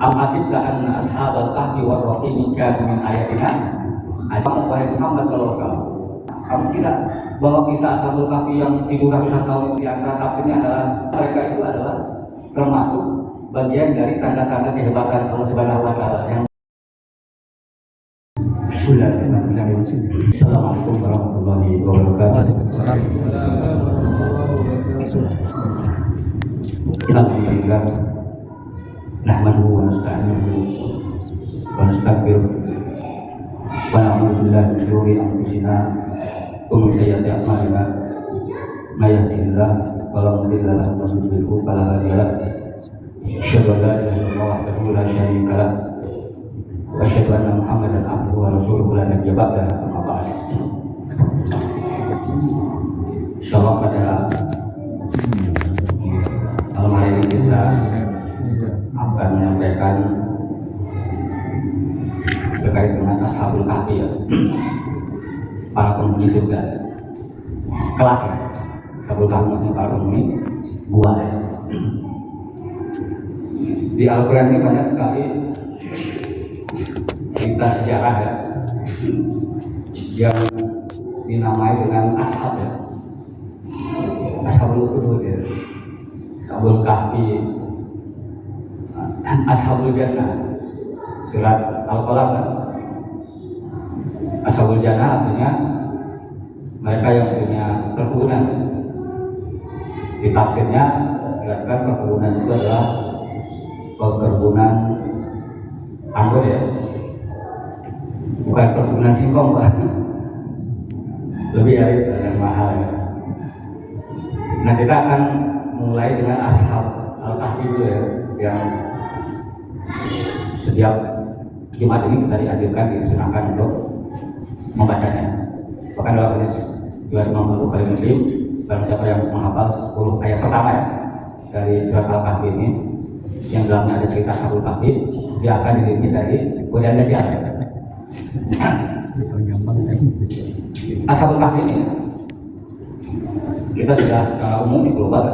Am hasibta anna ashabal kahfi war raqim kanu min ayatina ajab. Wahai Muhammad sallallahu alaihi wasallam, kamu kira bahwa kisah ashabul kahfi yang tidur ratusan tahun di antara tafsirnya adalah mereka itu adalah termasuk bagian dari tanda-tanda kehebatan Allah Subhanahu wa taala yang Assalamualaikum warahmatullahi wabarakatuh. Waalaikumsalam. Alhamdulillah. Nahmaduhu wa nasta'inuhu wa nastaghfiruh wa na'udzu billahi min shururi anfusina wa min sayyiati a'malina. May yahdihillahu fala mudilla lahu wa man yudlil fala hadiya lahu. Asyhadu an la ilaha illallah wahdahu la syarika lahu wa asyhadu anna Muhammadan abduhu wa rasuluhu la nabiyya ba'dahu. Amma ba'd. Insyaallah pada malam hari ini kita akan menyampaikan terkait dengan ashabul kahfi, ya. Para penghuni surga kelak, ya. Ashabul kahfi maksudnya para penghuni gua, ya. Di Al-Quran ini banyak sekali cerita sejarah, ya, yang dinamai dengan ashab, ya. Ashabul ukhdud, ya. Ashabul kahfi, ashabul jannah. Surat Al-Qalam, kan? Ashabul jannah artinya mereka yang punya perkebunan. Di tafsirnya dikatakan perkebunan itu adalah perkebunan anggur, ya, bukan perkebunan singkong, Pak. Lebih arit dan mahal, ya. Nah, kita akan mulai dengan ashab al-kahfi dulu, ya, yang setiap Jumat ini kita dianjurkan, disunahkan untuk membacanya. Bahkan dalam hadis riwayat Imam Bukhari Muslim, barang siapa yang menghafal 10 ayat pertama, ya, dari surat Al-Kahfi ini, yang dalamnya ada cerita ashabul kahfi, dia akan dilindungi dari godaan dajjal. Ashabul kahfi ini kita sudah secara umum di global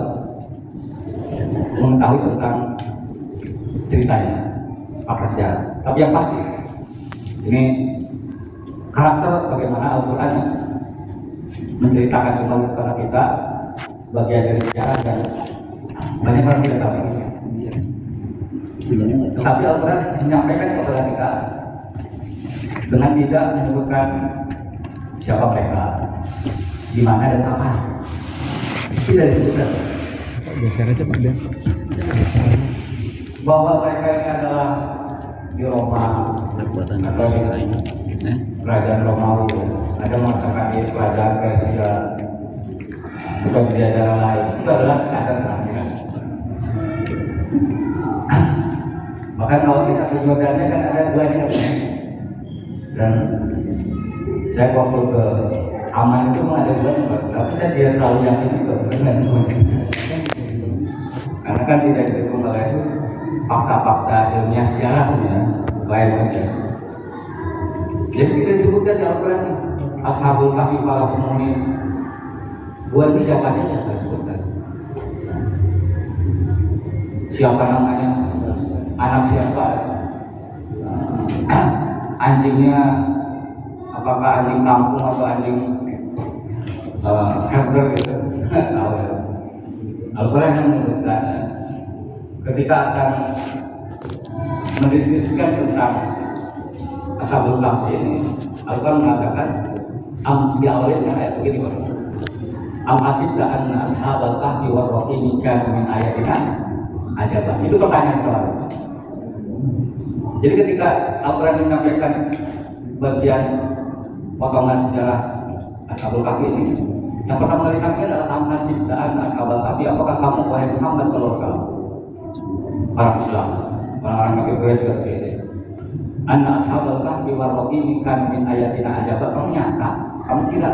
mengetahui tentang ceritanya, fakta sejarah. Tapi yang pasti ini karakter bagaimana Al-Quran menceritakan kembali kepada kita bagian dari sejarah dan banyak orang tidak tahu. Tapi Al-Quran menyampaikan kepada kita dengan tidak menyebutkan siapa mereka, di mana dan apa. Tidak disebutkan. Geser aja Pak Den. Bahwa mereka ini adalah di Roma atau di kerajaan Romawi, ya. Ada mengatakan di kerajaan Persia, bukan di daerah lain. Itu adalah standar terakhir. Bahkan kalau kita ke Jordannya kan ada dua jenis. Dan saya waktu ke Aman itu ada dua, tapi saya tidak terlalu yakin juga dengan dua. Karena kan tidak didukung oleh itu fakta-fakta ilmiah sejarahnya lain saja. Jadi kita disebutkan di Al-Quran ashabul kahfi para penghuni buat siapa saja kita sebutkan. Siapa namanya, anak siapa, anjingnya apakah anjing kampung atau anjing herder gitu. Tahu, ya. Al-Quran menyebutkan ketika akan mendiskusikan tentang ashabul kahfi ini, Al-Quran mengatakan di awalnya ayat begini, Pak. Am hasibta anna ashabal kahfi war raqim kanu min ayatina ajab. Itu pertanyaan pertama. Jadi ketika Al-Quran menyampaikan bagian potongan sejarah ashabul kahfi ini, yang pertama kali kami adalah am hasibta anna ashabal kahfi, apakah kamu wahai Muhammad sallallahu alaihi wasallam, para Islam, orang-orang kafir Quraisy juga seperti itu. Anna ashabal kahfi war raqim kanu min ayatina ajab. Kamu nyangka, kamu kira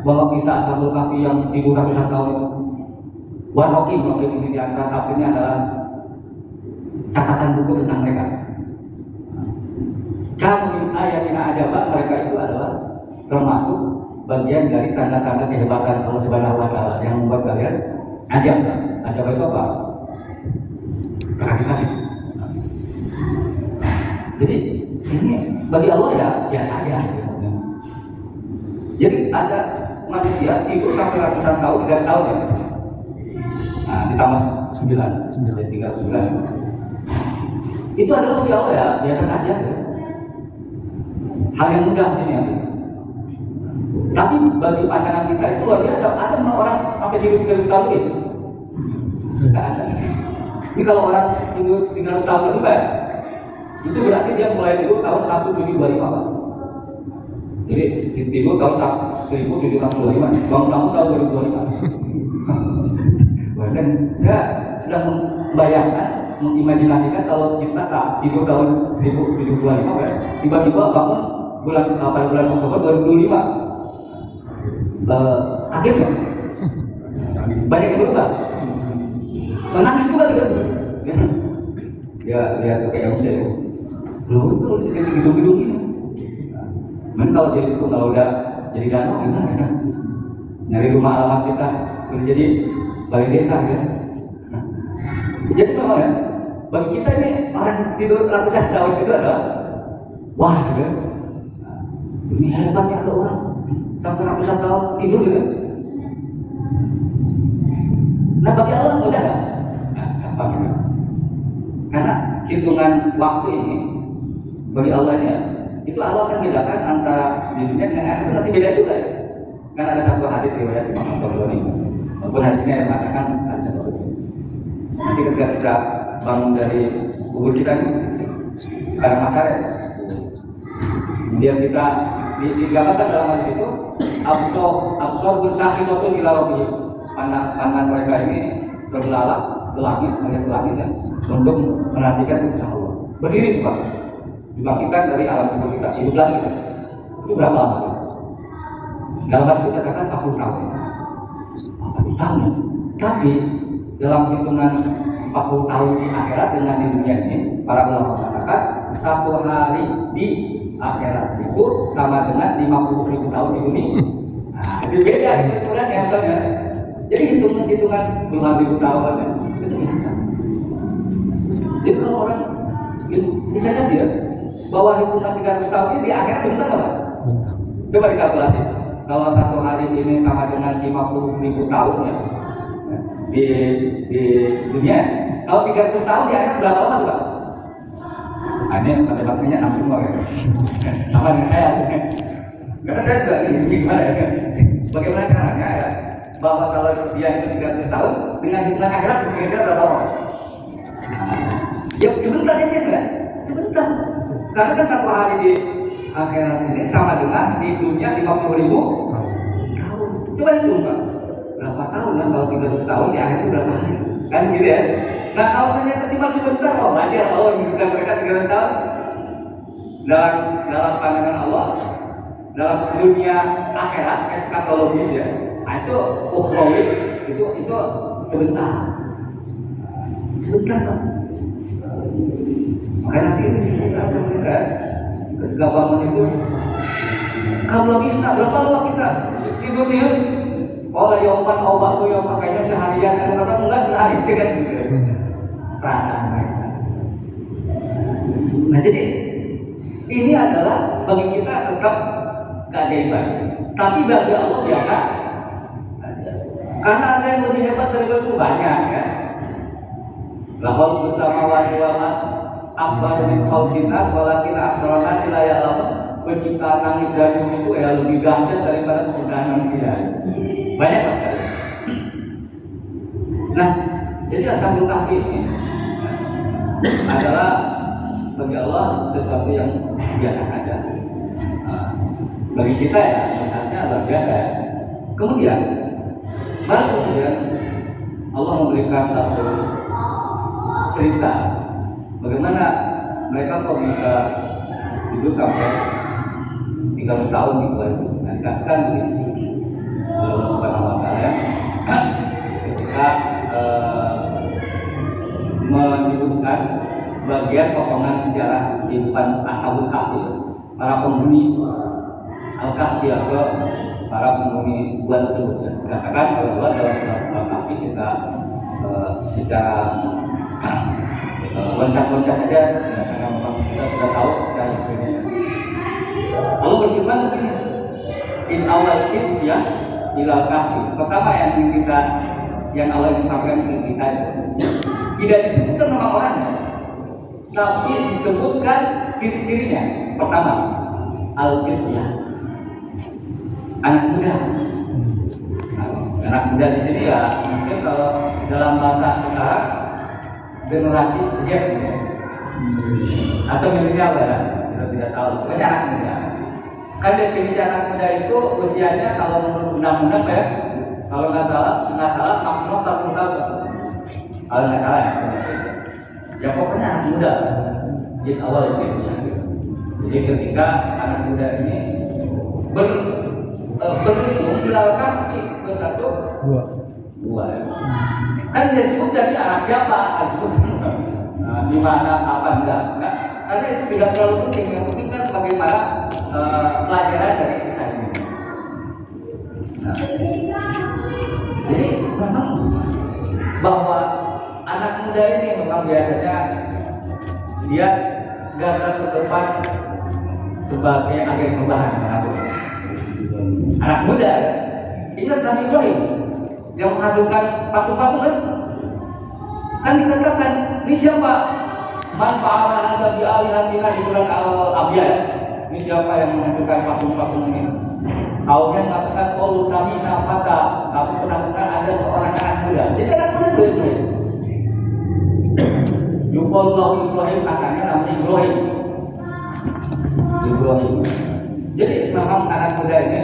bahwa kisah ashabul kahfi yang tidur ratusan tahun itu, war raqim ini di antara tafsirnya adalah catatan buku tentang mereka. Kanu min ayatina ajab, mereka itu adalah termasuk bagian dari tanda-tanda kehebatan Allah Subhanahu wa taala yang membuat kalian ajab. Ajab itu apa? Kekakitan. Jadi ini bagi Allah ya biasa aja. Jadi ada manusia tidur sampai ratusan tahun, 3 tahun ya. Nah, ditambah 9, jadi tinggal 9. Itu adalah bagi Allah ya biasa saja. Hal yang mudah sini ya. Tapi bagi pandangan kita itu luar biasa. Ada orang sampai tidur 3 tahun gitu? Tidak ada. Ini kalau orang tidur 3 tahun lebih baik, itu berarti dia mulai tidur tahun 1725. Jadi tidur tahun 1725, bangun tahun 2025. Dan saya sudah membayangkan, mengimajinasikan kalau kita tak tidur tahun 1725 kan, tiba-tiba bangun bulan Oktober 2025. Akhirnya banyak yang berubah. Menangis juga gitu. Ya lihat kayak saya. Loh, itu jadi gedung-gedung ini. Mungkin kalau jadi itu kalau udah jadi danau gimana kan? Nyari rumah alamat kita udah jadi balai desa ya. Jadi memang ya, bagi kita ini orang tidur ratusan tahun itu adalah wah gitu. Ini hebatnya ada orang sampai ratusan tahun tidur gitu. Nah bagi Allah mudah nggak? Nah, gampang gitu. Karena hitungan waktu ini bagi Allah ini ya, itu Allah akan bedakan antara di dunia dengan akhirat itu nanti beda juga ya. Kan ada satu hadis riwayat Imam Al-Bukhari. Walaupun hadisnya yang mengatakan ada satu. Nanti ketika kita bangun dari kubur kita ini, sekarang masyarakat ya. Kemudian kita digambarkan dalam hadis itu absor bersaki suatu ilarobi. Pandangan mereka ini berlalat ke langit, melihat ke langit ya, untuk menantikan usaha Allah. Berdiri Pak, dibangkitkan dari alam kubur kita, hidup lagi. Itu berapa lama? Dalam hadis kita katakan 40 tahun. 40 tahun. Tapi dalam hitungan 40 tahun di akhirat dengan di dunia ini, para ulama mengatakan 1 hari di akhirat itu sama dengan 50.000 tahun di dunia. Nah, itu beda hitungan yang sama. Jadi hitungan puluhan ribu tahun ya, itu biasa. Jadi kalau orang bisa dia bahwa hitungan 300 tahun ini di akhirat bentar apa? Coba dikalkulasi. Kalau 1 hari ini sama dengan 50.000 tahun ya di dunia. Kalau 300 tahun di akhirat berapa lama Pak? Ini matematikanya sama semua ya. Sama dengan saya. Karena saya juga ini gimana ya? Bagaimana caranya ya? Bahwa kalau dia itu 300 tahun dengan hitungan akhirat kira-kira berapa lama? Ya sebentar aja enggak? Sebentar. Karena kan 1 hari di akhirat ini sama dengan di dunia 50.000 tahun. Coba hitung Pak. Berapa tahun kan kalau 300 tahun di akhirat itu berapa hari? Kan gitu ya. Nah kalau ternyata cuma sebentar, oh wajar Allah menghidupkan mereka 300 tahun. Dalam pandangan Allah, dalam dunia akhirat eskatologis ya. Nah, itu ukhrawi, itu sebentar. Sebentar Pak. Makanya nanti ini sebentar mereka ketika bangun itu kalau bisa berapa lama kita tidur nih? Kalau yoman obat tuh yang makanya seharian ada kata enggak sehari kan gitu. Perasaan mereka. Nah jadi ini adalah bagi kita tetap keajaiban. Tapi bagi Allah biasa. Karena ada yang lebih hebat daripada itu banyak ya. Lahul bersama wal akbar min khalqin nas walakin aksara nas la ya'lamun. Penciptaan langit dan bumi itu ya lebih dahsyat daripada penciptaan manusia. Banyak sekali. Nah, jadi asal kahfi ini adalah bagi Allah sesuatu yang biasa saja. Bagi kita ya sebenarnya luar biasa ya. Kemudian Allah memberikan satu cerita bagaimana mereka kok bisa hidup sampai 300 tahun gitu kan. Nah, dikatakan begini Allah Subhanahu wa Ta'ala ketika menyebutkan bagian potongan sejarah kehidupan Ashabul Kahfi, para penghuni Al-Kahfi atau para penghuni gua tersebut. Dikatakan bahwa dalam Al-Kahfi kita secara loncat-loncat aja, karena memang kita sudah tahu al-fidyah ilal kahfi. Pertama yang Allah ingin sampaikan ke kita itu tidak disebutkan nama orangnya, tapi disebutkan ciri-cirinya. Pertama, al-fidyah, anak muda. Anak muda di sini ya mungkin kalau dalam bahasa sekarang generasi Z ya. Atau milenial ya, kita tidak tahu. Pokoknya anak muda. Kan definisi anak muda itu usianya kalau menurut undang-undang ya, kalau nggak salah maksimal 40 tahun. Kalau nggak salah ya pokoknya anak muda. Jid awal itu ya. Jadi ketika anak muda ini berlindung dilakukan bersatu dua ya. Kan dia sebut jadi anak siapa? Di mana apa enggak? Karena itu tidak terlalu penting. Yang penting kan bagaimana pelajaran dari kisah ini. Jadi memang bahwa anak muda ini memang biasanya dia garda terdepan sebagai agen perubahan manapun. Anak muda, ingat Nabi Ibrahim yang menghasilkan patung-patung kan dikatakan ini siapa? Man fa'ala hadza bi alihatina di surat Al-Anbiya. Ini siapa yang menghasilkan patung-patung ini? Kaumnya mengatakan qalu sami'na fata, tapi pernah dengar ada seorang anak muda. Jadi anak muda itu yuqallahu Ibrahim, anaknya namanya Ibrahim. Jadi memang anak muda ini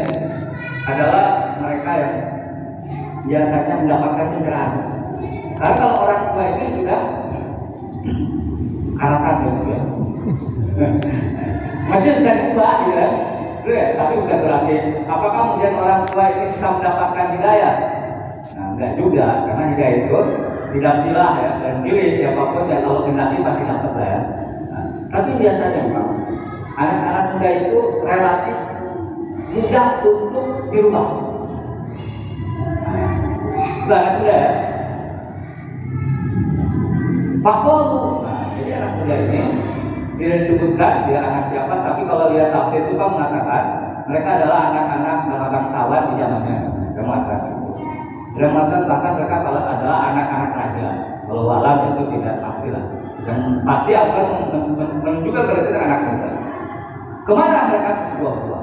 adalah mereka yang biasanya mendapatkan pencerahan. Karena kalau orang tua ini sudah karakan gitu ya. Masih bisa diubah gitu ya. Tapi bukan berarti apakah kemudian orang tua ini susah mendapatkan hidayah? Nah, enggak juga, karena hidayah itu tidak silah ya, dan pilih siapapun yang kalau kendaki pasti dapat ya. Nah, tapi biasanya memang anak-anak muda itu relatif mudah untuk dirubah. Nah, anak muda ya. Fakolu, jadi anak muda ini tidak disebutkan dia anak siapa, tapi kalau lihat tafsir itu kan mengatakan mereka adalah anak-anak bangsawan di zamannya. Dia mengatakan bahkan mereka kalau adalah anak-anak raja. Kalau walam itu tidak pasti lah. Dan pasti akan menunjukkan kalau itu anak muda. Kemana mereka ke sebuah gua?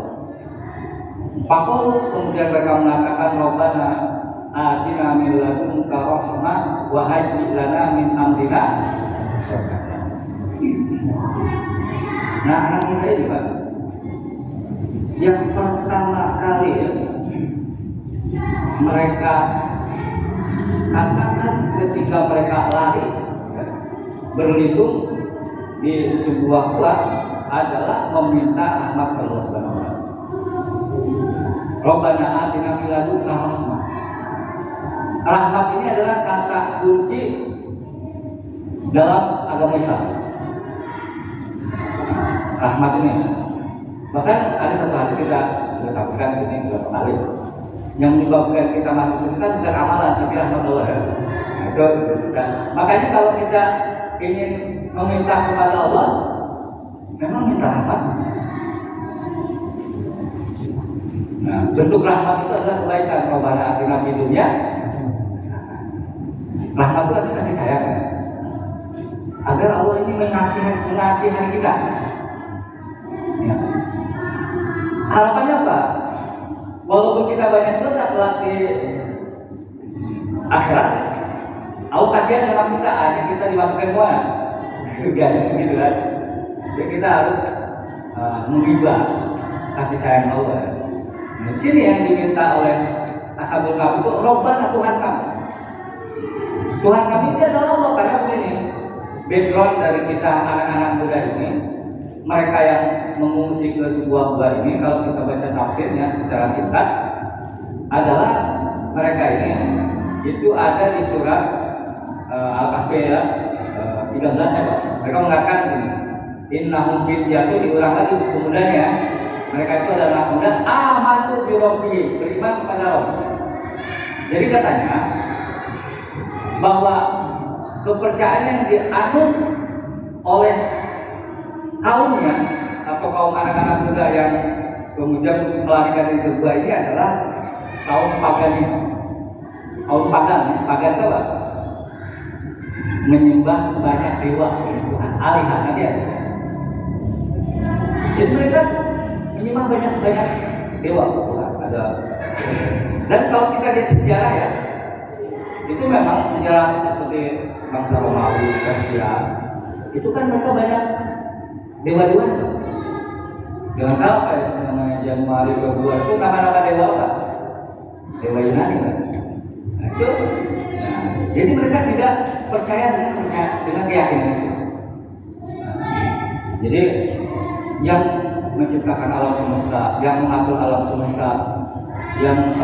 Fakolu kemudian mereka mengatakan Rabbana atina min ladunka rahmah wa hayyi lana min amrina. Nah, anak muda ini Pak, yang pertama kali ya, mereka katakan ketika mereka lari ya, berlindung di sebuah gua adalah meminta rahmat Allah Subhanahu wa taala. Rabbana atina min ladunka rahmah. Rahmat ini adalah kata kunci dalam agama Islam. Rahmat ini, bahkan ada satu hadis kita sudah sampaikan sini beberapa kali, yang menyebabkan kita masuk surga bukan amalan tapi rahmat Allah ya. Nah, itu kan. Makanya kalau kita ingin meminta kepada Allah, memang minta rahmat. Nah, bentuk rahmat itu adalah kebaikan. Rabbana atina fid dunya. Rahmat itu adalah kasih sayang. Agar Allah ini mengasihi kita. Ya. Harapannya apa? Walaupun kita banyak dosa kelak di akhirat, Allah kasihan sama kita, hanya kita dimasukkan semua surga gitu kan. Jadi kita harus mengubah kasih sayang Allah. Di sini yang diminta oleh Ashabul Kahfi itu Rabbana, Tuhan kami. Tuhan kami ini adalah Allah. Karena begini, background dari kisah anak-anak muda ini, mereka yang mengungsi ke sebuah gua ini, kalau kita baca tafsirnya secara singkat, adalah mereka ini itu ada di surat Al-Kahfi ya, 13 ya Pak. Mereka mengatakan begini, innahum fityatun, diulang lagi kemudiannya, mereka itu adalah muda amanu bi rabbihim, beriman kepada Rabb. Jadi katanya bahwa kepercayaan yang dianut oleh kaumnya atau kaum anak-anak muda yang Kemudian melarikan yang kedua ini adalah kaum paganisme. Kaum pagan, pagan itu apa? Menyembah banyak dewa, Tuhan, alihannya dia. Jadi mereka menyembah banyak dewa, Tuhan. Ada. Dan kalau kita lihat sejarah ya, itu memang sejarah seperti bangsa Romawi, Persia, itu kan mereka banyak dewa-dewa. Jangan salah ya, namanya Januari, Februari itu nama-nama dewa apa? Dewa Yunani kan? Nah, itu. Nah, jadi mereka tidak percaya dengan keyakinan itu. Jadi yang menciptakan alam semesta, yang mengatur alam semesta, yang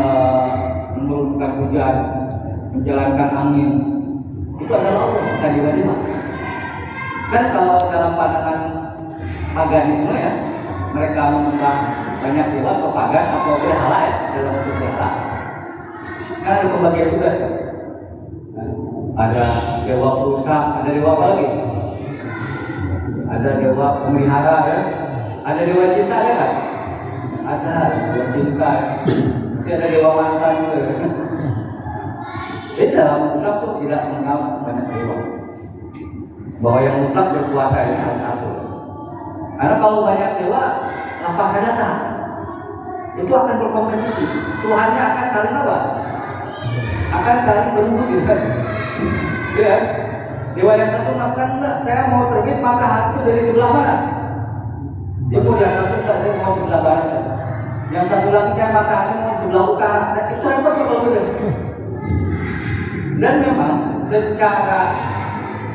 menurunkan hujan, menjalankan angin, itu adalah Allah, bukan dewa-dewa. Kan kalau dalam pandangan paganisme ya, mereka menyembah banyak dewa atau pagan atau berhala ya dalam sejarah. Kan ada pembagian tugas kan? Ada dewa perusak, ada dewa apa lagi? Ada dewa pemelihara ya? Ada dewa cinta ada kan? Ada dewa cinta. Nanti ada dewa mantan juga kan? Jadi dalam mutlak itu tidak mengenal banyak dewa. Bahwa yang mutlak berkuasa ini harus satu. Karena kalau banyak dewa, lapas data itu akan berkompetisi. Tuhannya akan saling apa? Akan saling berebut gitu kan? Ya, dewa yang satu mengatakan enggak, saya mau terbit matahari itu dari sebelah mana? Itu yang satu enggak, saya mau sebelah barat. Yang satu lagi saya matahari mau sebelah utara. Dan itu repot kalau gitu. Dan memang secara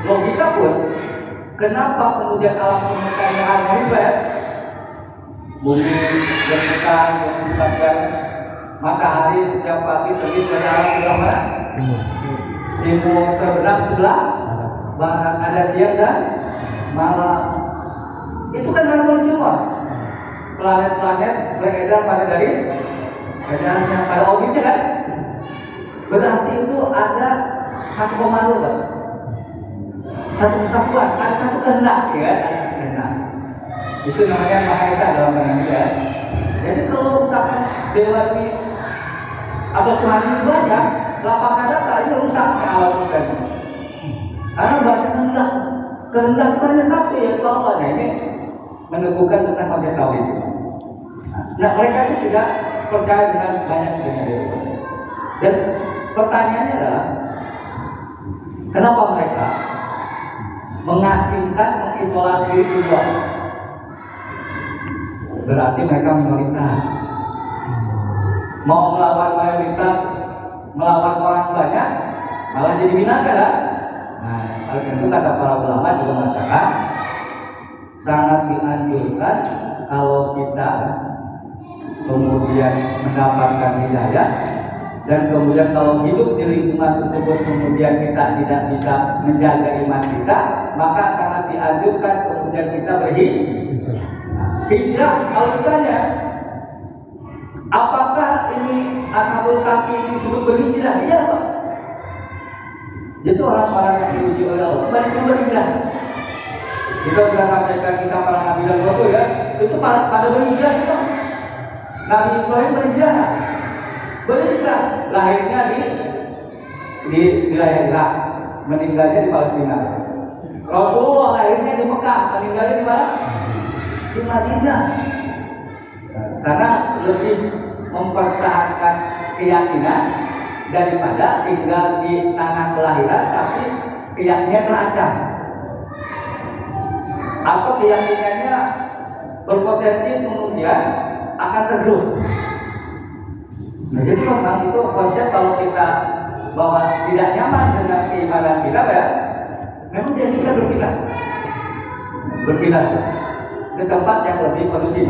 logika pun, kenapa kemudian alam semesta yang harmonis ya? Bumi berputar, matahari setiap pagi terbit dari arah sebelah mana? Timur terbenam sebelah barat, ada siang dan malam. Itu kan harmonis semua. Planet-planet beredar pada garis beredarnya pada orbitnya kan? Berarti itu ada satu komando kan? Satu kesatuan, ada satu kehendak ya, ada satu kehendak. Itu namanya Maha Esa dalam bahasa Indonesia. Jadi kalau misalkan dewa ini atau Tuhan ini banyak, lapas data ini rusak alam semesta. Karena banyak kehendak itu hanya satu ya Allah. Nah, ini meneguhkan tentang konsep tauhid. Nah, mereka itu tidak percaya dengan banyak dewa. Dan pertanyaannya adalah kenapa mereka mengasingkan, mengisolasi diri kedua? Berarti mereka minoritas. Mau melawan mayoritas, melawan orang banyak, malah jadi binasa kan? Nah, oleh itu kata para ulama juga mengatakan sangat dianjurkan kalau kita kemudian mendapatkan hidayah dan kemudian kalau hidup di lingkungan tersebut kemudian kita tidak bisa menjaga iman kita, maka sangat dianjurkan kemudian kita hijrah. Kalau ditanya apakah ini Ashabul Kahfi disebut berhijrah? Iya Pak. Jadi orang-orang yang diuji oleh Allah banyak yang berhijrah. Kita sudah sampaikan kisah para nabi dan rasul ya, itu pada berhijrah itu. Nabi Ibrahim berhijrah, lahirnya di wilayah Irak, meninggalnya di Palestina. Rasulullah lahirnya di Mekah, meninggalnya di mana? Di Madinah. Karena lebih mempertahankan keyakinan daripada tinggal di tanah kelahiran tapi keyakinannya terancam atau keyakinannya berpotensi kemudian akan tergerus. Nah, jadi memang itu konsep kalau kita bahwa tidak nyaman dengan keimanan kita ya, memang dia kita berpindah ke tempat yang lebih kondusif.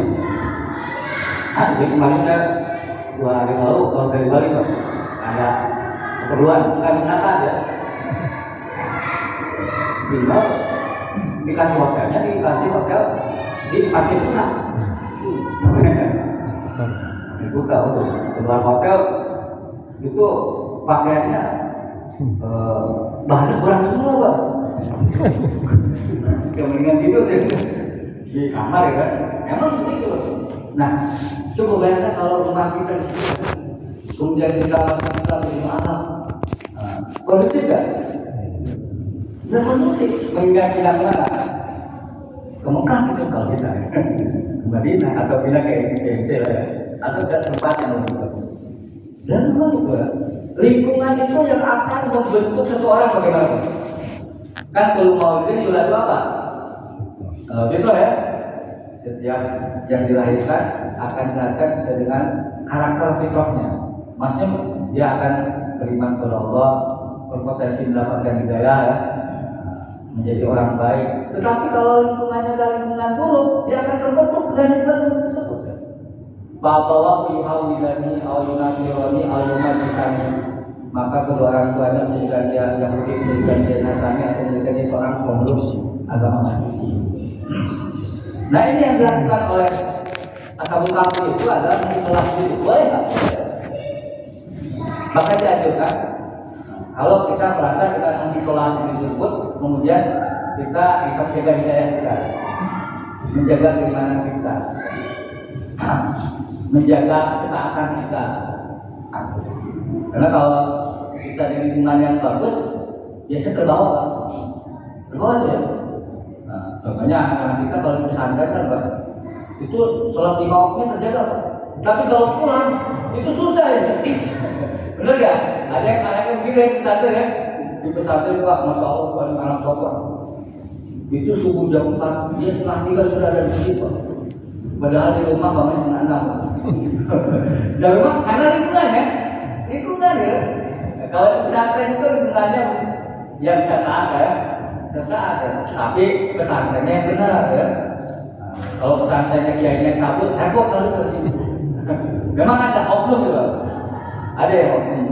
Jadi kemarin saya 2 hari lalu kalau dari Bali Pak, ada keperluan bukan wisata aja. Tinggal dikasih hotel di parkir pulang. Dibuka untuk keluar hotel itu pakaiannya bahannya kurang semua Pak. Mendingan tidur deh di kamar ya kan. Emang seperti itu. Nah, coba bayangkan kalau rumah kita kemudian kita lebih mahal, kondusif nggak? Nggak kondusif, mengingat kita kemana? Ke Mekah gitu kalau kita, ke Madinah atau pindah ke Indonesia ya, atau ke tempat yang lebih bagus. Dan memang itu ya, lingkungan itu yang akan membentuk seseorang bagaimana? Kan kalau mau ini juga itu apa? Gitu ya. Setiap yang dilahirkan akan dilahirkan sesuai dengan karakter fitrahnya. Maksudnya dia akan beriman kepada Allah, berpotensi mendapatkan hidayah ya, menjadi orang baik. Tetapi kalau lingkungannya adalah lingkungan buruk, dia akan terbentuk dari lingkungan tersebut. Bapak yuhawidani al-nasirani al-majisani, maka kedua orang tuanya menjadikan dia Yahudi, menjadikan dia Nasrani, atau menjadikan dia seorang pemeluk agama Majusi. Nah ini yang dilakukan oleh Ashabul Kahfi itu adalah mengisolasi diri. Boleh nggak? Maka dianjurkan kalau kita merasa kita mengisolasi diri tersebut, kemudian kita bisa menjaga hidayah kita, menjaga keimanan kita, menjaga ketaatan kita. Karena kalau kita di lingkungan yang bagus, biasanya terbawa ya. Nah, contohnya anak-anak kita kalau di pesantren kan, Pak, itu sholat 5 waktunya terjaga, Pak. Tapi kalau pulang itu susah ya. Benar nggak? Ada yang anaknya begini di pesantren ya. Di pesantren Pak, masya Allah, paling anak bapak. Itu subuh jam 4, dia setengah 3 sudah ada di situ, Pak. Padahal di rumah bangun setengah 6. Dan memang karena lingkungan ya. Kalau di pesantren itu lingkungannya yang bisa taat ya. Tapi pesantrennya yang benar ya. Kalau pesantrennya kiainya kabut, repot kali itu. Memang ada oknum juga. Ada yang oknum.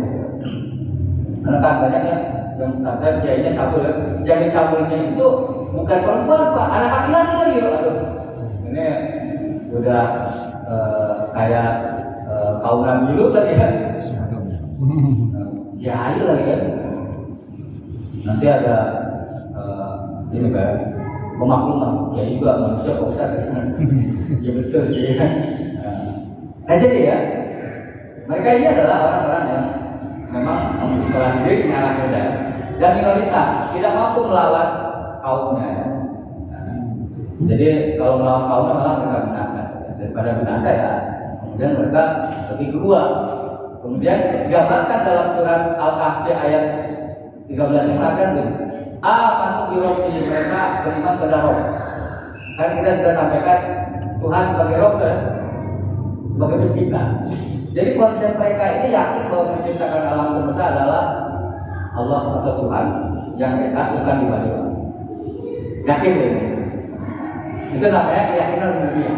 Karena kan banyaknya yang pesantren kiainya kabut ya. Yang dikabulnya itu bukan perempuan, Pak, anak laki-laki kan gitu. Aduh, ini udah kayak kaum Nabi tadi ya. Kiai lagi kan. Nanti ada ini kan pemakluman, ya juga manusia kok besar ya betul sih kan. Nah jadi ya, mereka ini adalah orang-orang yang memang mengisolasi diri dengan anak muda dan minoritas, tidak mampu melawan kaumnya ya. Jadi kalau melawan kaumnya malah mereka binasa, daripada binasa ya kemudian mereka lebih keluar. Kemudian digambarkan dalam surat Al-Kahfi ayat 13 yang mengatakan amanu bi rabbihim, mereka beriman pada Rabb. Kan kita sudah sampaikan Tuhan sebagai Rabb ya, sebagai pencipta. Jadi konsep mereka ini yakin bahwa menciptakan alam semesta adalah Allah atau Tuhan yang esa, bukan dibalik. Yakin ini. Itu namanya keyakinan dunia.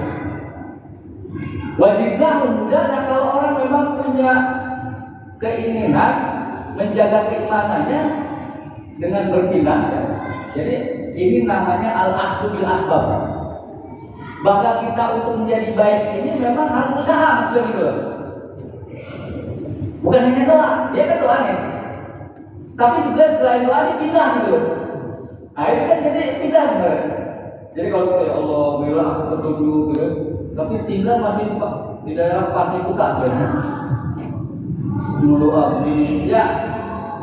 Wajiblah muda. Nah kalau orang memang punya keinginan menjaga keimanannya dengan berpindah ya. Jadi ini namanya al-akhdhu bil asbab. Bahkan kita untuk menjadi baik ini memang harus usaha, maksudnya gitu. Bukan hanya doa, dia kan doanya. Tapi juga selain doa dia pindah gitu. Nah itu kan jadi pindah gitu. Jadi kalau ya Allah berilah aku petunjuk gitu, tapi tinggal masih di daerah pantai Kuta gitu. Dulu abdi ya.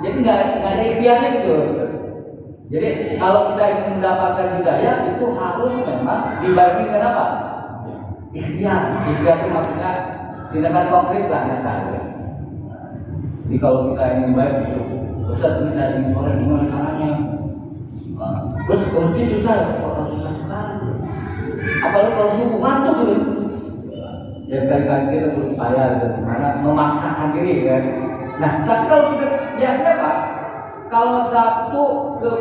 Jadi nggak ada ikhtiarnya gitu. Jadi kalau kita ingin mendapatkan hidayah itu harus memang dibarengi dengan apa? Ikhtiar. Ikhtiar itu maksudnya tindakan konkret lah nyata. Jadi kalau kita ingin baik itu, Ustaz ini saya ingin soleh gimana caranya? Terus kemudian susah sekali. Apalagi kalau subuh ngantuk gitu. Ya sekali-kali kita berupaya gitu, gimana memaksakan diri kan. Nah, tapi kalau sudah biasanya Pak, kalau satu ke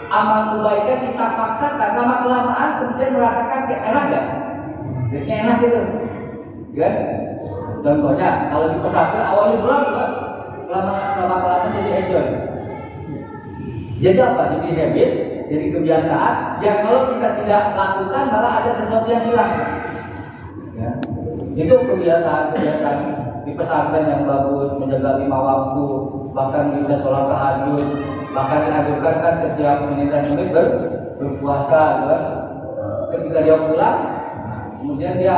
amal kebaikan kita paksakan, lama-kelamaan kemudian merasakan kayak enak gak? Biasanya enak gitu, kan? Contohnya, kalau di pesantren awalnya berat juga, lama-kelamaan jadi enjoy. Jadi apa? Jadi habit, jadi kebiasaan. Yang kalau kita tidak lakukan malah ada sesuatu yang hilang. Ya. Itu kebiasaan di pesantren yang bagus, menjaga 5 waktu, bahkan bisa sholat tahajud, bahkan dianjurkan kan setiap menit dan menit berpuasa, kan? Ketika dia pulang, kemudian dia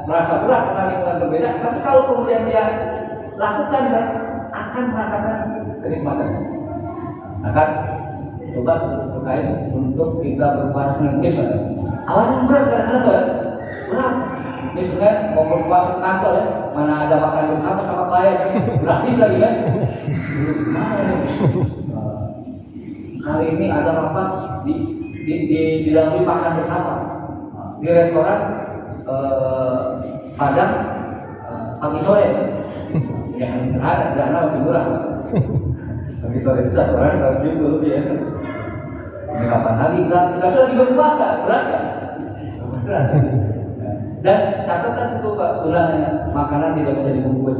merasa berat karena lingkungan berbeda, tapi kalau kemudian dia lakukan kan akan merasakan kenikmatan. Nah kan, coba terkait untuk kita berpuasa dengan awalnya berat karena berat. Misalnya mau berpuasa kantor ya, mana ada makan bersama sama klien, gratis lagi kan? Gimana nih? Kali ini ada rapat di dalam makan bersama di restoran Padang pagi sore. Yang sederhana masih murah. Pagi sore itu satu orang harus lebih ya. Ini kapan lagi gratis? Tapi lagi berpuasa, berat kan? Berat. Dan catatan itu Pak, ulangnya makanan tidak bisa dibungkus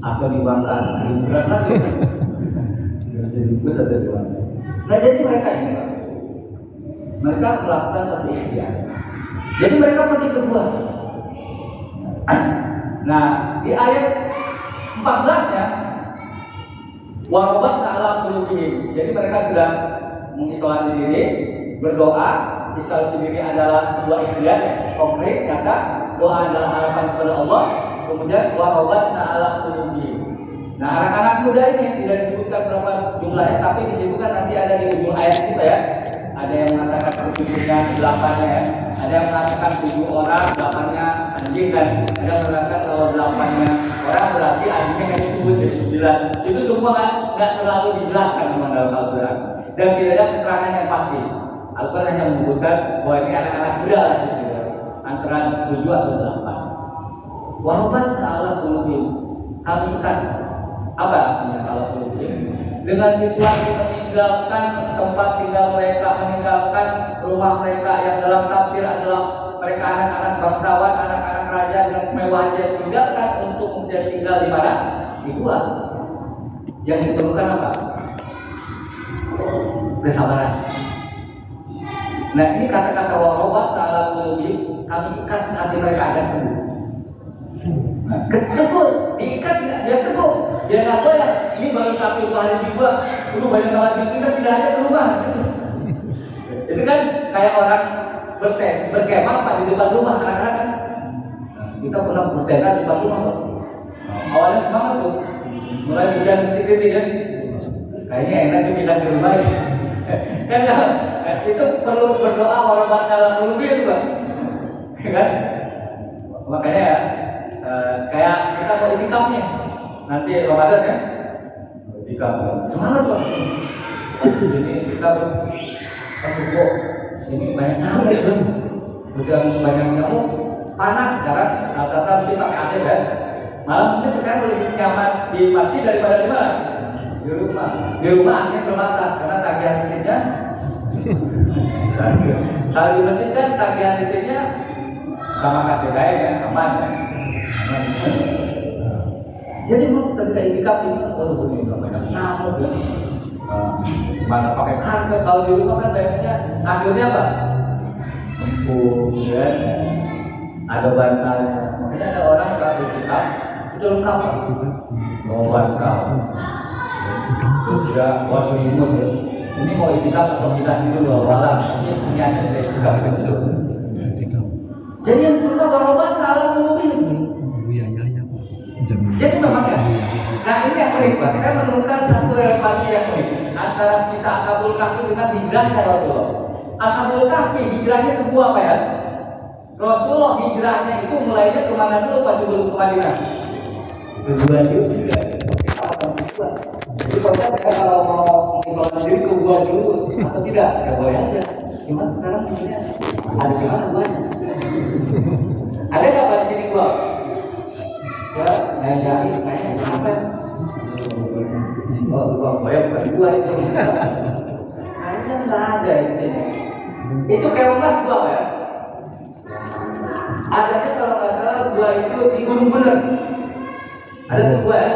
atau dibakar, berat lagi. Tidak bisa dibungkus atau dibakar. Nah jadi mereka ini Pak, mereka melakukan satu ikhtiar. Jadi mereka pergi ke gua. Nah di ayat 14-nya warobat ta'ala qulubihim. Jadi mereka sudah mengisolasi diri, berdoa. Isolasi diri adalah sebuah ikhtiar yang konkret, nyata. Doa adalah harapan kepada Allah. Kemudian warobat ta'ala qulubihim. Nah anak-anak muda ini tidak disebutkan berapa jumlahnya, tapi disebutkan nanti ada di ujung ayat kita ya. Ada yang mengatakan 7-nya 8-nya ya. Ada yang mengatakan 7 orang, 8-nya anjing, dan ada yang mengatakan kalau 8-nya orang berarti anjingnya yang disebut jadi 9. Itu semua nggak terlalu dijelaskan dalam Al-Quran dan tidak ada keterangan yang pasti. Al-Quran hanya menyebutkan bahwa ini anak-anak muda lah gitu, antara 7 atau 8. Wahubat ta'ala qulubihim, kami ikat. Apa artinya kalau qulubihim? Dengan situasi meninggalkan tempat tinggal mereka, meninggalkan rumah mereka yang dalam tafsir adalah mereka anak-anak bangsawan, anak-anak raja yang mewahnya, tinggalkan untuk kemudian tinggal di mana? Di gua. Yang diperlukan apa? Kesabaran. Nah ini kata-kata warobat ta'ala qulubihim, kami ikat hati mereka agar teguh. Nah, teguh, diikat tidak? Dia teguh. Dia nggak tahu ya, ini baru 1 hari juga, dulu banyak banget kita tidak ada ke rumah. Itu kan kayak orang berkemah Pak di depan rumah anak-anak kan. Kita pernah bertenda di depan rumah Pak. Awalnya semangat tuh, mulai hujan titik-titik kan. Kayaknya enak tuh pindah ke rumah ya. Kan itu perlu berdoa warobat ta'ala qulubihim Pak. Kan? Makanya ya, kayak kita mau itikaf nih. Nanti Ramadan ya, itikaf. Semangat Pak. Jadi kita kok sini banyak nyamuk kan, udah banyak nyamuk, panas sekarang. Rata-rata mesti pakai AC kan. Malah mungkin sekarang lebih nyaman di masjid daripada di mana? Di rumah. Di rumah AC terbatas karena tagihan listriknya. Kalau di masjid kan tagihan listriknya sama kasih kain ya, aman ya. Jadi ketika itikaf ini kan ini banyak nyamuk ya. Mana pakai karpet, kalau di rumah kan biasanya hasilnya apa? Empuk ya. Ada bantalnya. Makanya ada orang kalau itikaf itu lengkap Pak. Mau bantal. Terus juga selimut ya. Ini mau itikaf atau tidak dulu malam. Ini niatnya dari itikaf itu. Jadi yang perlu warobat ta'ala qulubihim. Jadi memang ya. Nah ini yang unik Pak. Saya menemukan satu relevansi yang unik antara kisah Ashabul Kahfi dengan hijrahnya Rasulullah. Ashabul Kahfi hijrahnya ke gua apa ya? Rasulullah hijrahnya itu mulainya kemana dulu pas sebelum ke Madinah? Ke gua dulu juga. Jadi kalau mau mengisolasi diri ke gua dulu atau tidak? Ya boleh aja. Cuman sekarang sebenarnya ada di mana guanya? Ada nggak Pak di sini gua? Ya, saya cari, kayaknya apa? Oh, banyak bukan gua itu. Kayaknya nggak ada di sini. Itu keongkas gua ya. Adanya kalau nggak salah gua itu di Gunung Bener. Ada tuh gua ya.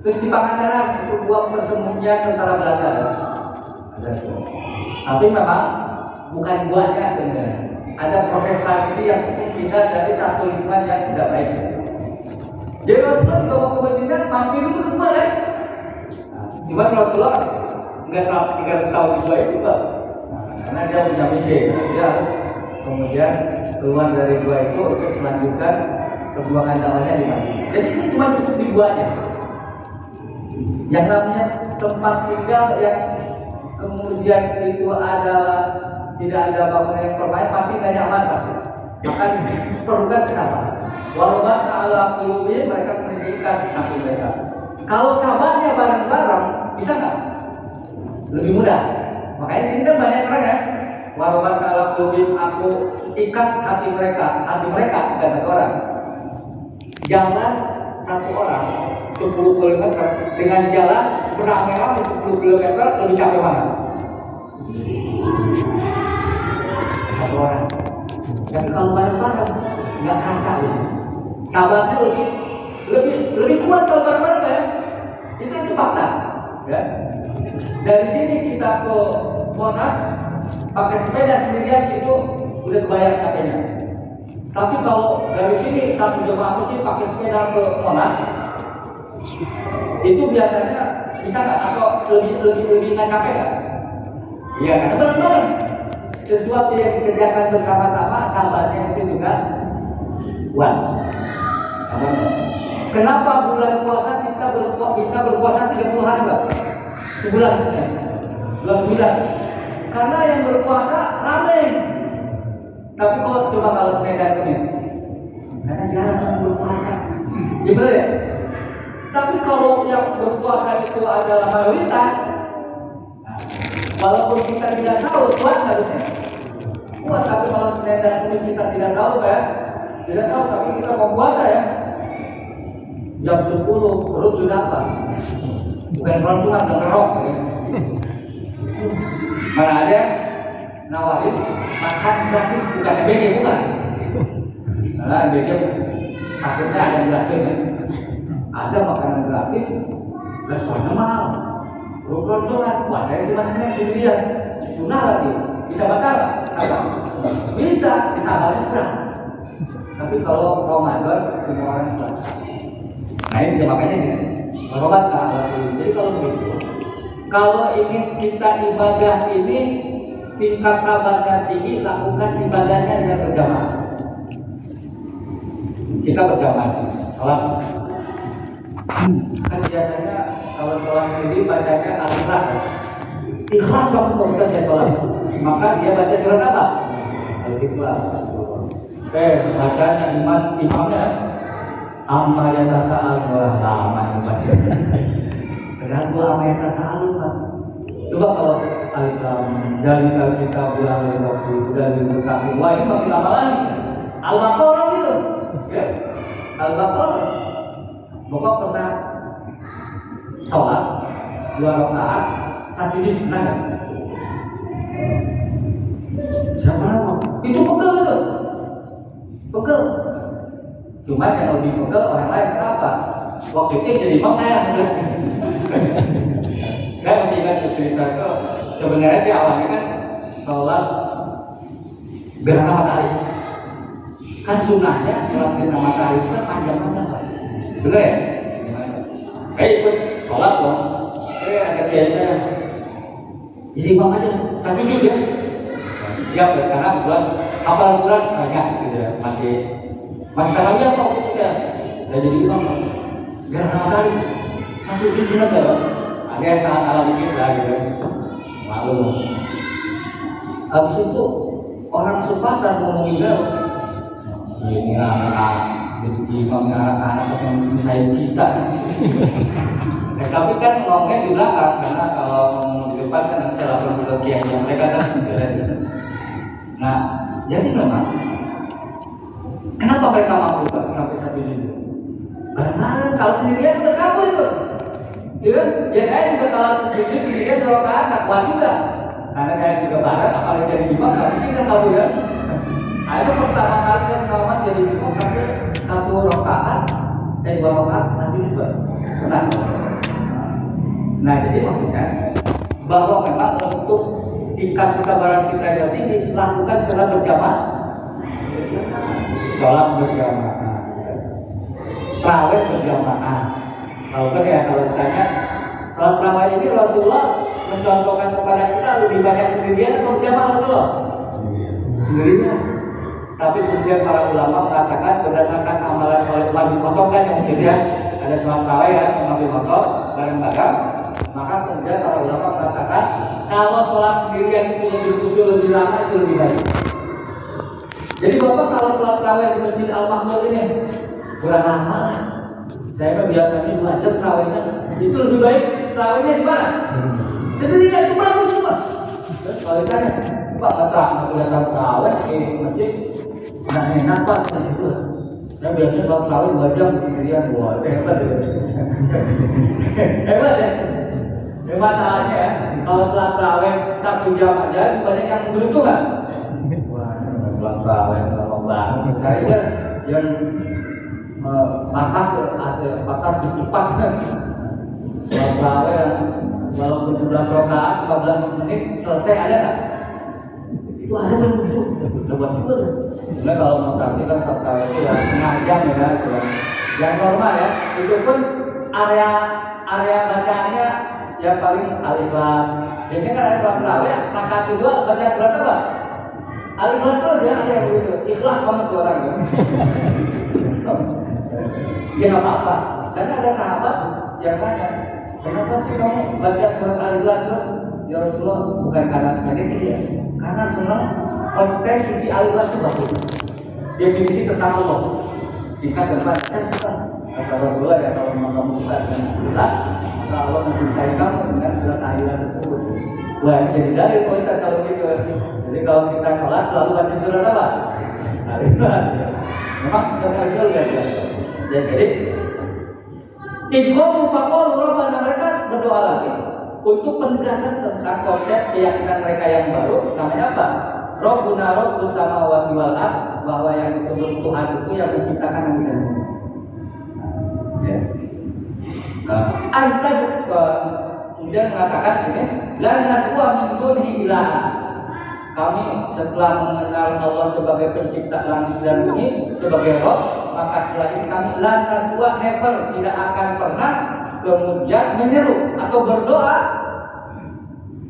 Terus di Pangandaran itu gua persembunyian tentara Belanda. Ada tuh. Tapi memang bukan guanya sebenarnya. Ada proses transisi yang pindah dari satu lingkungan yang tidak baik. Jadi Rasulullah juga mau ke Madinah, mampir dulu ke gua kan? Cuma Rasulullah nggak selama 300 tahun di gua itu Pak. Karena dia punya misi, dia harus kemudian keluar dari gua itu untuk melanjutkan perjuangan dakwahnya di Madinah. Jadi ini cuma cukup di gua aja. Yang namanya tempat tinggal yang kemudian itu adalah tidak ada bangunan yang permanen, pasti tidak nyaman pasti. Maka perlukan kesabaran. Walaupun ala qulubihim, mereka menunjukkan hati mereka. Kalau sabarnya bareng-bareng, bisa nggak? Lebih mudah. Makanya sini kan banyak orang ya. Walaupun ala qulubihim, aku ikat hati mereka bukan satu orang. Jalan satu orang 10 km dengan jalan beramai-ramai 10 km lebih capek mana? Satu orang. Tapi kalau bareng-bareng nggak kerasa loh. Sahabatnya lebih kuat kalau bareng-bareng ya. Itu fakta. Ya. Dari sini kita ke Monas pakai sepeda sendirian itu udah kebayang capeknya. Tapi kalau dari sini satu jemaah masjid pakai sepeda ke Monas, itu biasanya bisa nggak atau lebih nggak capek nggak? Iya kan? Betul. Sesuatu yang dikerjakan bersama-sama, sahabatnya itu juga kuat. Kenapa bulan puasa kita bisa berpuasa 30 hari Pak? Sebulan ya? Bulan. Karena yang berpuasa ramai. Tapi kalau Senin dan Kamis, karena jarang berpuasa. Gimana ya? Tapi kalau yang berpuasa itu adalah mayoritas, walaupun kita tidak tahu, kuat harusnya. Kuat, tapi kalau Senin dan Kamis kita tidak tahu ya, tidak tahu, tapi kita mau puasa ya. Jam 10 perut sudah apa? Bukan peruntungan, dan ngerok ya. Mana ada nawarin makan gratis, bukan MBG, bukan. Nah, MBG akhirnya ada gratis ya. Ada makanan gratis, restorannya mahal. Rontolan, wah saya cuma Senin sendirian, sunnah lagi, bisa batal? Apa? Bisa, ditawarnya berat. Tapi kalau Ramadan semua orang puasa. Nah ini makanya ini, Ramadan. Jadi kalau begitu, kalau ingin kita ibadah ini tingkat sabarnya tinggi, lakukan ibadahnya dengan berjamaah. Kita berjamaah, sholat. Kan biasanya kalau sholat sendiri bacanya al-ikhlas. Ikhlas waktu bukan dia sholat. Maka dia baca surat apa? Al-ikhlas. Bacanya imamnya amma yatasa'al wa lama yang baca. Padahal gua amma yatasa'al Pak. Coba kalau al-ikhlas dari kita bulan waktu dari berkah. Wah ini makin lama lagi. Al-Baqarah gitu. Ya. Al-Baqarah. Bapak pernah sholat 2 rakaat satu juz, pernah nggak? Siapa nama? Itu pegel itu, pegel. Cuma yang lebih pegel orang lain, kenapa? Waktu itu jadi imam saya. Saya masih ingat cerita itu. Sebenarnya sih awalnya kan sholat gerhana matahari. Kan sunnahnya sholat gerhana matahari itu kan panjang-panjang Pak. Bener ya? Saya ikut sholat loh. Ada biasa. Jadi imam aja, satu juz ya. Siap ya, karena bulan hafalan Quran banyak gitu ya. Masih tarawih kok bisa. Saya jadi imam. Biar kali satu juz aja loh. Ada yang salah dikit lah gitu. Malu. Habis itu orang sepasar ngomongin jauh. Ini anak-anak, jadi imamnya anak-anak yang misahin kita. Tapi kan ngomongnya di belakang, karena kalau ngomong di depan kan nanti salah ke kiai yang mereka kan. Nah, jadi memang kenapa mereka mampu sampai saat ini? Bareng-bareng, kalau sendirian udah kabur itu. Ya saya juga kalau sendirian kalau ke anak, kuat juga. Karena saya juga bareng, apalagi jadi imam, tapi kita tahu ya. Nah itu pertama kali saya pengalaman jadi imam sampai 1 rakaat, 2 rakaat, nanti juga. Nah jadi maksudnya bahwa memang untuk tingkat kesabaran kita yang tinggi, lakukan sholat berjamaah, tarawih berjamaah. Kalau ditanya sholat tarawih ini Rasulullah mencontohkan kepada kita lebih banyak sendirian atau berjamaah Rasulullah? Sendirian. Tapi kemudian para ulama mengatakan berdasarkan amalan oleh umat dipotongkan yang mungkin ya ada sholat tarawih ya umat dipotong bareng-bareng, maka kemudian para ulama mengatakan kalau sholat sendirian itu lebih khusyuk, lebih lama itu lebih baik. Jadi bapak kalau sholat tarawih di Masjid Al-Makmur ini kurang lama lah. Saya kan biasanya 2 jam tarawihnya, itu lebih baik tarawihnya di mana? Sendirian itu bagus semua. Terus kalau ditanya, Pak kata aku datang tarawih di masjid, nggak enak Pak itu. Saya biasanya kalau tarawih 2 jam sendirian, wah hebat ya. Hebat ya. Masalahnya ya, kalau sholat tarawih 1 jam aja, banyak yang beruntungan. Wah, sholat tarawih lama banget. Saya yang batas istighfar kan. Sholat tarawih walaupun 11 rakaat 15 menit selesai ada nggak? Itu ada belum itu? Coba itu. Sebenarnya kalau mau praktik kan sholat tarawih itu ya setengah jam ya, itu yang normal ya. Itu pun area bacaannya yang paling Al-Ikhlas. Biasanya kan ada sholat tarawih rakaat kedua baca surat apa? Al-Ikhlas terus ya, ada yang begitu. Ikhlas banget tuh orang ya. Ya nggak apa-apa, karena ada sahabat yang tanya, kenapa sih kamu baca surat Al-Ikhlas terus? Ya Rasulullah, bukan karena sengaja ya, karena senang konteks isi Al-Ikhlas itu bagus. Definisi tentang Allah, singkat dan padat. Kata Rasulullah ya, kalau kamu suka dengan surat, maka Allah mencintai kamu dengan surat Al-Ikhlas tersebut. Wah, jadi dari konteks kalau gitu. Jadi kalau kita sholat selalu baca surat apa? Al-Ikhlas. Memang surat Al-Ikhlas ya biasa. Jadi Iqam Mufaqol Rabbana, mereka berdoa lagi untuk penegasan tentang konsep keyakinan mereka yang baru, namanya apa? Rabbuna Rabbus samawati wal ardh, bahwa yang disebut Tuhan itu yang menciptakan langit dan bumi. Ya. Anta kemudian mengatakan sini, la nad'u min dunihi ilaha. Kami setelah mengenal Allah sebagai pencipta langit dan bumi, sebagai Rabb, maka setelah ini kami lantas never, tidak akan pernah kemudian menyeru atau berdoa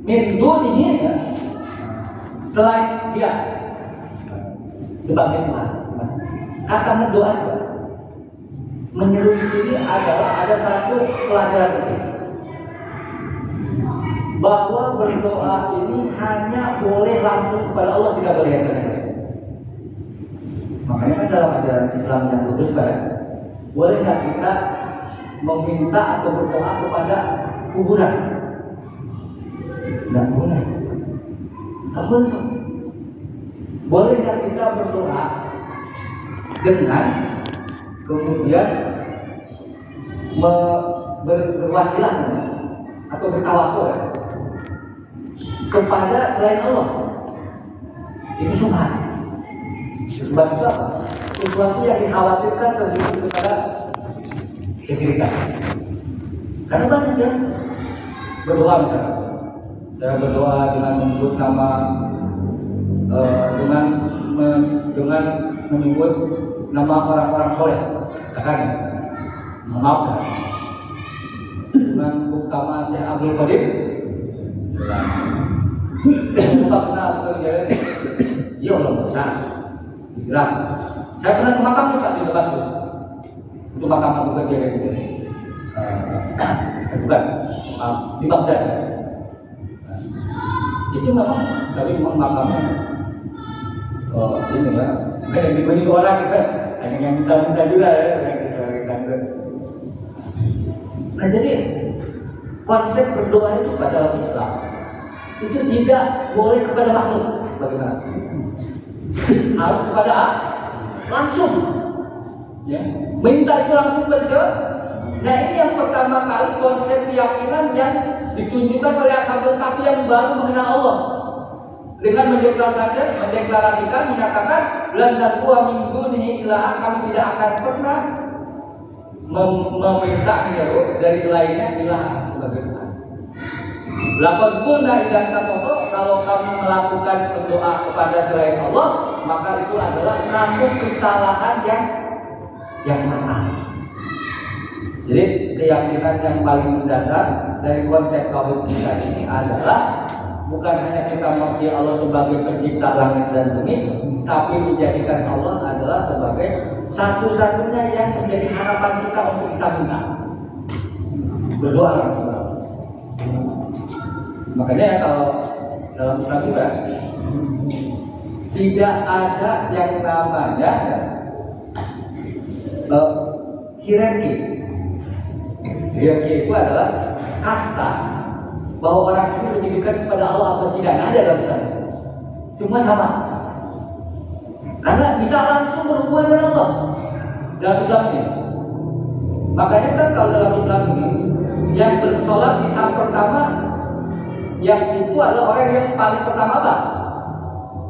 min dunihi, ya, selain Dia sebagai Tuhan. Kata mendoa itu, menyeru di sini adalah ada satu pelajaran penting, bahwa berdoa ini hanya boleh langsung kepada Allah, tidak boleh yang lain. Makanya kan dalam ajaran Islam yang lurus kan, boleh nggak kita meminta atau berdoa kepada kuburan? Nggak boleh. Nggak boleh. Boleh nggak kita berdoa dengan kemudian berwasilah atau bertawasul kepada selain Allah? Itu subhan. Sebab itu apa? Sesuatu yang dikhawatirkan terjadi kepada kesyirikan. Karena banyak yang berdoa misalnya, saya berdoa dengan menyebut nama, dengan menyebut nama orang-orang soleh, katakan, maaf, dengan utama Syekh Abdul Qadir, Pak kenal terjadi, ya Allah besar. Gerak. Saya pernah ke makam Pak di Damaskus. Itu makam Abu Bakar kayak gitu. Bukan, di Baghdad. Itu memang, tapi memang makamnya ini ya, yang diberi orang kan, hanya yang minta juga ya, Nah jadi konsep berdoa itu pada Islam itu tidak boleh kepada makhluk. Bagaimana? Harus kepada langsung, ya. Minta itu langsung bersama. Nah ini yang pertama kali konsep keyakinan yang ditunjukkan oleh Ashabul Kahfi yang baru mengenal Allah dengan mendeklarasikan, menyatakan lan nad'u min dunihi ilaha, kami tidak akan pernah meminta dari selainnya ilaha sebagai Tuhan. Lakon punna idan sapoto, kalau kamu melakukan berdoa kepada selain Allah, maka itu adalah satu kesalahan yang fatal. Jadi keyakinan yang paling mendasar dari konsep tauhid kita ini adalah bukan hanya kita mengakui Allah sebagai pencipta langit dan bumi, tapi dijadikan Allah adalah sebagai satu-satunya yang menjadi harapan kita untuk kita minta. Berdoa kepada Allah. Makanya kalau dalam Islam juga tidak ada yang namanya hierarki. Hierarki itu adalah kasta bahwa orang itu lebih dekat kepada Allah atau tidak. Ada dalam Islam. Semua sama. Karena bisa langsung berhubungan dengan Allah dalam Islam ini. Makanya kan kalau dalam Islam ini yang bersolat di saat pertama yang itu adalah orang yang paling pertama apa?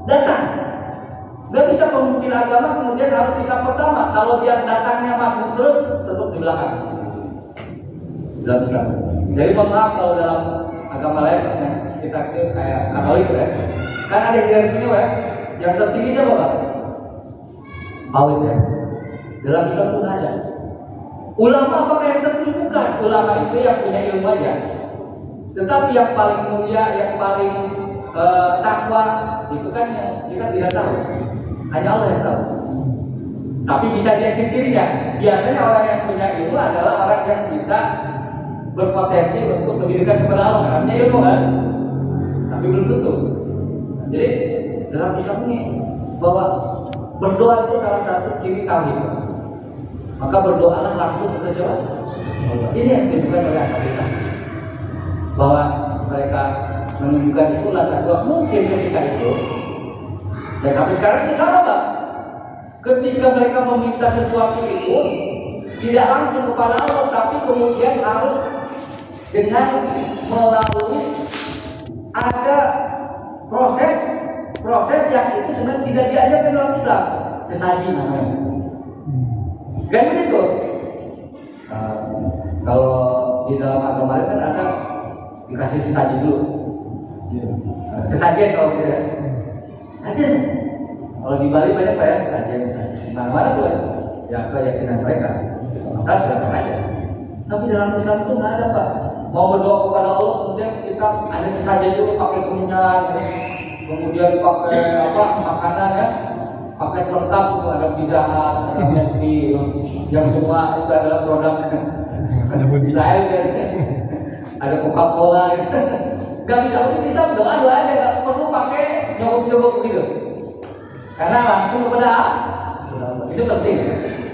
Datang. Gak bisa pemimpin agama kemudian harus di saat pertama. Kalau dia datangnya masuk terus, tetap di belakang. Dalam Islam. Jadi maaf kalau dalam agama lain yang kita kayak Katolik ya, kan ada hierarkinya ya. Yang tertinggi siapa Pak? Paus ya. Dalam Islam pun ada. Ulama apakah yang tertinggi? Bukan. Ulama itu yang punya ilmu aja. Tetapi yang paling mulia, yang paling takwa itu kan yang kita tidak tahu. Hanya Allah yang tahu. Tapi bisa dia ciri-cirinya. Biasanya orang yang punya ilmu adalah orang yang bisa berpotensi untuk lebih dekat kepada Allah. Karena ilmu kan. Tapi belum tentu. Jadi dalam Islam ini bahwa berdoa itu salah satu ciri tauhid. Maka berdoalah langsung kepada siapa? Ini yang ditunjukkan oleh Ashabita. Bahwa mereka menunjukkan itu langkah doa mungkin ketika itu. Dan sampai sekarang ini sama Pak. Ketika mereka meminta sesuatu itu tidak langsung kepada Allah, tapi kemudian harus dengan melalui ada proses yang itu sebenarnya tidak diajarkan dalam Islam. Sesaji namanya. Kan begitu. Kalau di dalam agama kan ada dikasih sesaji dulu. Sesajen kalau gitu ya. Sesajen. Kalau di Bali banyak Pak ya sesajen. Mana-mana tuh ya keyakinan mereka. Masalah silakan aja. Tapi dalam Islam itu nggak ada Pak. Mau berdoa kepada Allah kemudian kita ada sesajen dulu pakai kunyan, kemudian pakai makanan ya. Pakai lengkap itu ada Pizza Hut, ada McD, yang semua itu adalah produk Israel kan. Ada Coca-Cola gitu. Gak bisa bisa doa aja, gak perlu pakai nyogok-nyogok gitu. Karena langsung kepada Allah. Itu penting.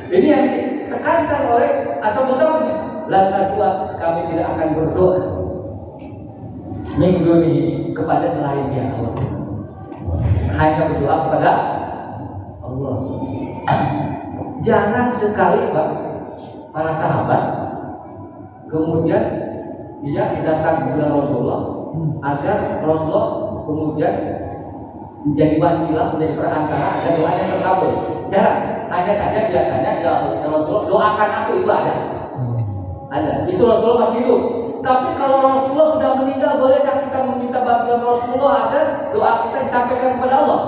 Ini yang ditekankan oleh Ashabul ini. Lantas kami tidak akan berdoa minggu ini kepada selain Dia Allah. Hanya berdoa kepada Allah. Jangan sekali Pak para sahabat kemudian dia datang kepada Rasulullah agar Rasulullah kemudian menjadi wasilah, menjadi perantara agar doanya terkabul. Jangan, hanya saja biasanya ya Rasulullah doakan aku itu ada. Itu Rasulullah masih hidup. Tapi kalau Rasulullah sudah meninggal, bolehkah kita meminta bantuan Rasulullah agar doa kita disampaikan kepada Allah?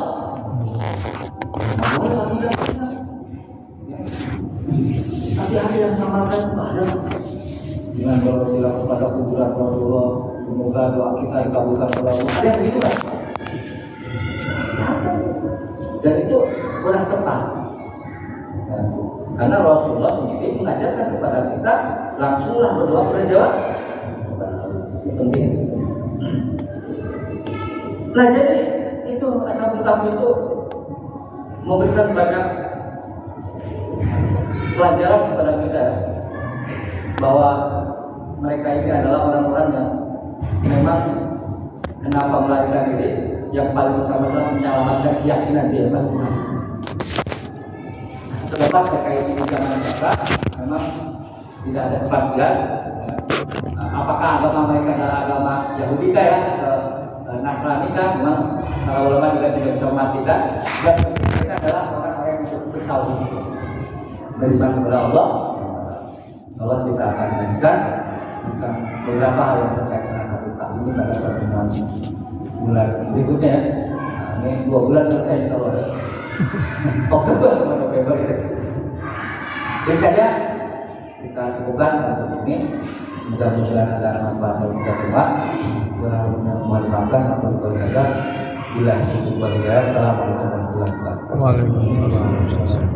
Tapi ada yang samakan ada. Dengan berdoa kepada kuburan Rasulullah, semoga doa kita dikabulkan oleh Allah. Ada yang begitu kan? Dan itu kurang tepat. Karena Rasulullah sendiri mengajarkan kepada kita langsunglah berdoa kepada siapa? Itu penting. Nah jadi itu Ashabul Kahfi itu memberikan banyak pelajaran kepada kita bahwa mereka ini adalah orang-orang yang memang kenapa melarikan diri yang paling utama adalah menyelamatkan keyakinan dia. Terlepas terkait dengan zaman sekarang memang tidak ada kepastian apakah agama mereka adalah agama Yahudi ya Nasrani kan, memang para ulama juga tidak bisa memastikan. Dan mereka adalah orang-orang yang bertauhid dari kepada Allah. Allah kita akan lanjutkan tentang beberapa hal yang terkait dengan Ashabul Kahfi ini pada pertemuan bulan berikutnya. Nah, ini 2 bulan selesai insya Allah. Oktober sama November itu. Jadi saja kita cukupkan untuk ini. Mudah-mudahan ada manfaat bagi kita semua. Mohon dimaafkan apabila ada. Bila cukup berhidayah. Assalamualaikum warahmatullahi wabarakatuh. Waalaikumsalam.